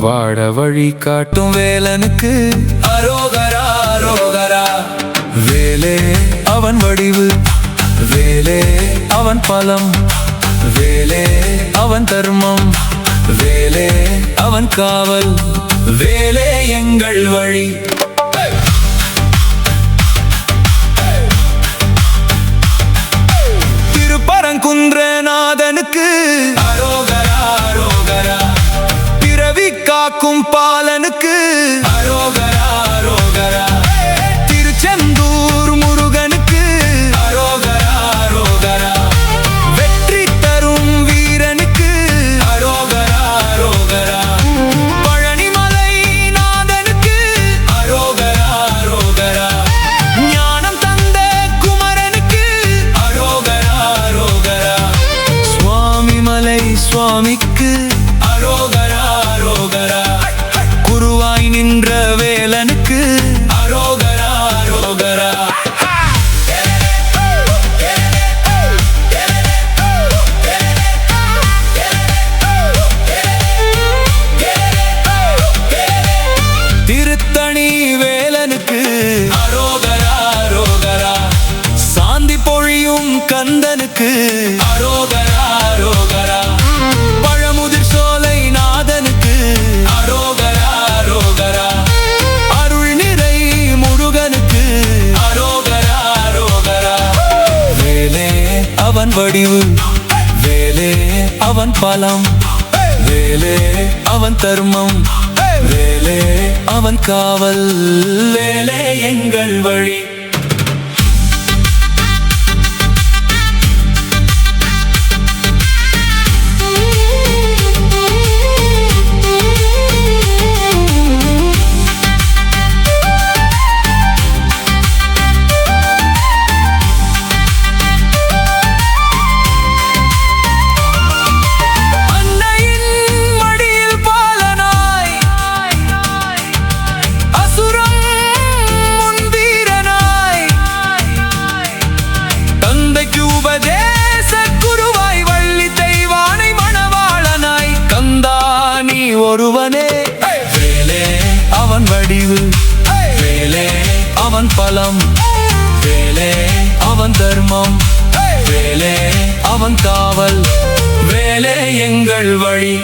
வாட வழி காட்டும் வேலனுக்கு அரோகரா அரோகரா. வேலே அவன் வடிவு, வேலே அவன் பலம், வேலே அவன் தர்மம், வேலே அவன் காவல், வேலே எங்கள் வழி. திருப்பரங்குன்றநாதனுக்கு அரோகரா அரோகரா. பிறவி காக்கும் பாலனுக்கு அரோகரா அரோகரா. திருச்செந்தூர் முருகனுக்கு அரோகரா அரோகரா. வெற்றி தரும் வீரனுக்கு அரோகரா அரோகரா. பழனிமலை நாதனுக்கு அரோகரா அரோகரா. ஞானம் தந்த குமரனுக்கு அரோகரா அரோகரா. சுவாமிமலை சுவாமிக்கு அரோகரா அரோகரா. குருவாய் நின்ற வேலனுக்கு அரோகரா அரோகரா. திருத்தணி வேலனுக்கு அரோகரா அரோகரா. சாந்தி பொழியும் கந்தனுக்கு அரோகரா அரோகரா. பழமுதிர் சோலை நாதனுக்கு அரோகரா அரோகரா. அருள் நிறை முருகனுக்கு அரோகரா அரோகரா. வேலே அவன் வடிவு, வேலே அவன் பலம், வேலே அவன் தர்மம், வேலே அவன் காவல், வேலே எங்கள் வழி. ஒருவனே வேலே அவன் வடிவு, வேலே அவன் பலம், வேலே அவன் தர்மம், வேலே அவன் காவல், வேலே எங்கள் வழி.